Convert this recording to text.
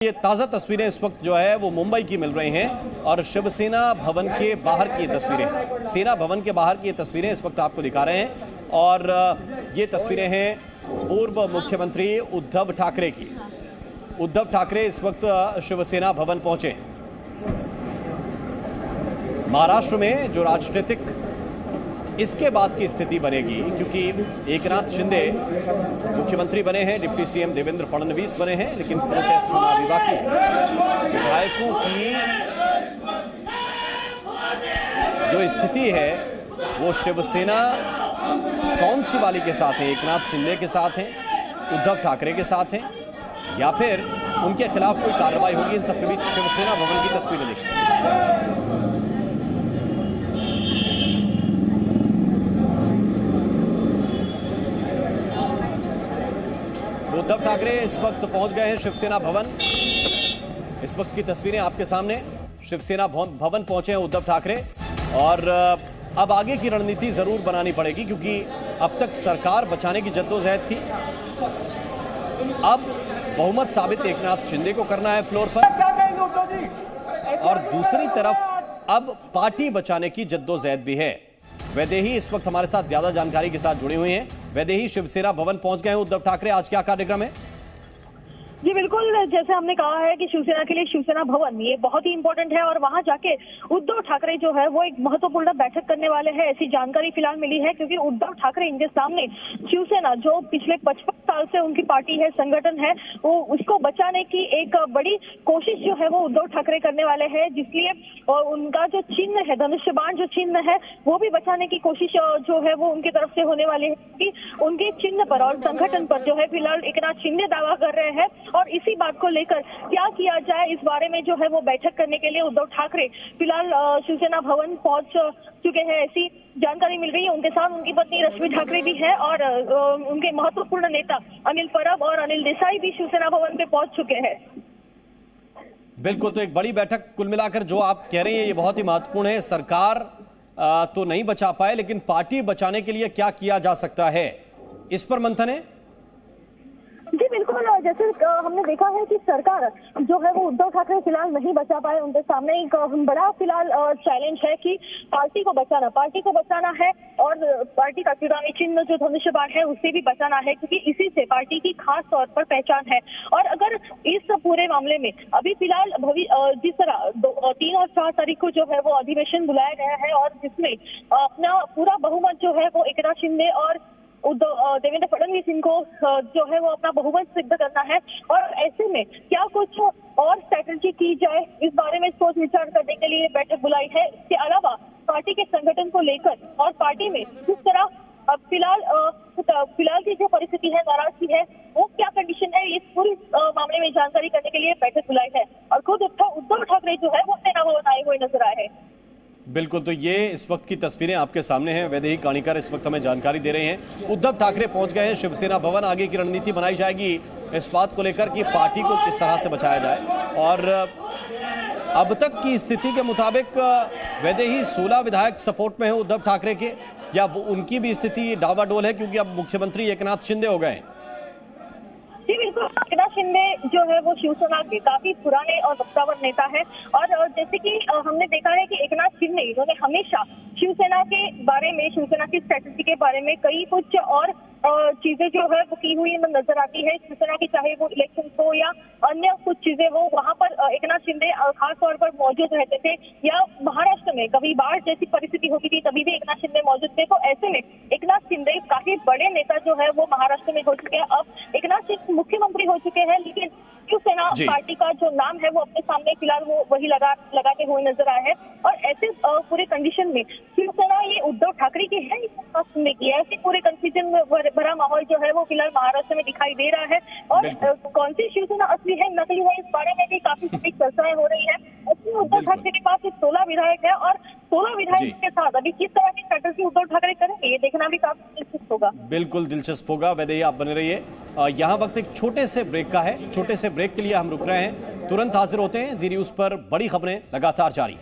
ये ताज़ा तस्वीरें इस वक्त जो है वो मुंबई की मिल रही हैं और शिवसेना भवन के बाहर की तस्वीरें, सेना भवन के बाहर की ये तस्वीरें इस वक्त आपको दिखा रहे हैं। और ये तस्वीरें हैं पूर्व मुख्यमंत्री उद्धव ठाकरे की। उद्धव ठाकरे इस वक्त शिवसेना भवन पहुंचे। महाराष्ट्र में जो राजनीतिक इसके बाद की स्थिति बनेगी, क्योंकि एकनाथ शिंदे मुख्यमंत्री बने हैं, डिप्टी सीएम देवेंद्र फडणवीस बने हैं, लेकिन प्रोटेस्ट होना अभी बाकी है। विधायकों की जो स्थिति है वो शिवसेना कौन सी वाली के साथ है? एकनाथ शिंदे के साथ है, उद्धव ठाकरे के साथ है, या फिर उनके खिलाफ कोई कार्रवाई होगी? इन सबके बीच शिवसेना भवन की तस्वीरें देखिए। उद्धव ठाकरे इस वक्त पहुंच गए हैं शिवसेना भवन। इस वक्त की तस्वीरें आपके सामने। शिवसेना भवन पहुंचे हैं उद्धव ठाकरे और अब आगे की रणनीति जरूर बनानी पड़ेगी, क्योंकि अब तक सरकार बचाने की जद्दोजहद थी। अब बहुमत साबित एकनाथ शिंदे को करना है फ्लोर पर, और दूसरी तरफ अब पार्टी बचाने की जद्दोजहद भी है। वैदेही इस वक्त हमारे साथ ज्यादा जानकारी के साथ जुड़े हुए हैं। वैदेही, शिवसेना भवन पहुंच गए हैं उद्धव ठाकरे, आज क्या कार्यक्रम है? जी बिल्कुल, जैसे हमने कहा है कि शिवसेना के लिए शिवसेना भवन ये बहुत ही इंपॉर्टेंट है और वहां जाके उद्धव ठाकरे जो है वो एक महत्वपूर्ण बैठक करने वाले हैं, ऐसी जानकारी फिलहाल मिली है। क्योंकि उद्धव ठाकरे इनके सामने शिवसेना जो पिछले 55 साल से उनकी पार्टी है, संगठन है, वो उसको बचाने की एक बड़ी कोशिश जो है वो उद्धव ठाकरे करने वाले हैं, जिसलिए उनका जो चिन्ह है, धनुष्य बाण जो चिन्ह है, वो भी बचाने की कोशिश जो है वो उनकी तरफ से होने वाली है। कि उनके चिन्ह पर और संगठन पर जो है फिलहाल एकनाथ शिंदे दावा कर रहे हैं, और इसी बात को लेकर क्या किया जाए इस बारे में जो है वो बैठक करने के लिए उद्धव ठाकरे फिलहाल शिवसेना भवन पहुंच चुके हैं, ऐसी जानकारी मिल रही है। उनके साथ उनकी पत्नी रश्मि ठाकरे भी है और उनके महत्वपूर्ण नेता अनिल परब और अनिल देसाई भी शिवसेना भवन पे पहुंच चुके हैं। बिल्कुल, तो एक बड़ी बैठक कुल मिलाकर जो आप कह रहे हैं ये बहुत ही महत्वपूर्ण है। सरकार तो नहीं बचा पाए, लेकिन पार्टी बचाने के लिए क्या किया जा सकता है, इस पर मंथन है। जी बिल्कुल, जैसे हमने देखा है कि सरकार जो है वो उद्धव ठाकरे फिलहाल नहीं बचा पाए। उनके सामने एक बड़ा फिलहाल चैलेंज है कि पार्टी को बचाना है और पार्टी का चुनावी चिन्ह जो धनुष्य बाण है उसे भी बचाना है, क्योंकि इसी से पार्टी की खास तौर पर पहचान है। और अगर इस पूरे मामले में अभी फिलहाल जिस तरह 3 और 4 तारीख को जो है वो अधिवेशन बुलाया गया है और जिसमें अपना पूरा बहुमत जो है वो एकनाथ शिंदे और देवेंद्र फडणवीस इनको जो है वो अपना बहुमत सिद्ध करना है, और ऐसे में क्या कुछ और स्ट्रैटेजी की जाए इस बारे में सोच विचार करने के लिए बैठक बुलाई है। इसके अलावा पार्टी के संगठन को लेकर और पार्टी में किस तरह अब फिलहाल की जो परिस्थिति है, नाराजगी है, वो क्या कंडीशन है, इस पूरी मामले में जानकारी करने के लिए बैठक बुलाई है। और खुद उद्धव ठाकरे जो है वो सेना भवन आए हुए नजर आए हैं। बिल्कुल, तो ये इस वक्त की तस्वीरें आपके सामने हैं। वैदेही काणीकर इस वक्त हमें जानकारी दे रहे हैं। उद्धव ठाकरे पहुंच गए हैं शिवसेना भवन। आगे की रणनीति बनाई जाएगी इस बात को लेकर कि पार्टी को किस तरह से बचाया जाए। और अब तक की स्थिति के मुताबिक वैदेही 16 विधायक सपोर्ट में है उद्धव ठाकरे के, या वो उनकी भी स्थिति डावाडोल है क्योंकि अब मुख्यमंत्री एकनाथ शिंदे हो गए? जी बिल्कुल, एकनाथ शिंदे जो है वो शिवसेना के काफी पुराने और वक्तावर नेता है। और जैसे कि हमने देखा है कि एकनाथ शिंदे इन्होंने हमेशा शिवसेना के बारे में, शिवसेना की स्ट्रेटेजी के बारे में कई कुछ और चीजें जो है वो की हुई नजर आती है शिवसेना की, चाहे वो इलेक्शन हो या अन्य कुछ चीजें हो, वहां पर एकनाथ शिंदे खास तौर पर मौजूद रहते थे। या महाराष्ट्र में कभी बाढ़ जैसी परिस्थिति होती थी तभी भी एकनाथ शिंदे मौजूद थे। तो ऐसे में एकनाथ शिंदे काफी बड़े नेता जो है वो महाराष्ट्र में हो चुके हैं। अब एकनाथ शिंदे मुख्यमंत्री हो चुके हैं, लेकिन शिवसेना पार्टी का जो नाम है वो अपने सामने फिलहाल वो वही लगाते हुए नजर आए हैं। और ऐसे पूरे कंडीशन में शिवसेना ये उद्धव ठाकरे की है की ऐसे पूरे कंफ्यूजन में भरा माहौल जो है वो फिलहाल महाराष्ट्र में दिखाई दे रहा है। और कौन सी शिवसेना असली है, नकली है, इस बारे में भी काफी बड़ी चर्चाएं हो रही है। उद्धव ठाकरे के पास 16 विधायक है और 16 विधायक के साथ अभी किस तरह की स्ट्रैटेजी उद्धव ठाकरे करेंगे, ये देखना भी काफी दिलचस्प होगा। बिल्कुल दिलचस्प होगा। वैदेही, आप बने रहिए। यहाँ वक्त एक छोटे से ब्रेक का है। छोटे से ब्रेक के लिए हम रुक रहे हैं, तुरंत हाजिर होते हैं। जी न्यूज पर बड़ी खबरें लगातार जारी।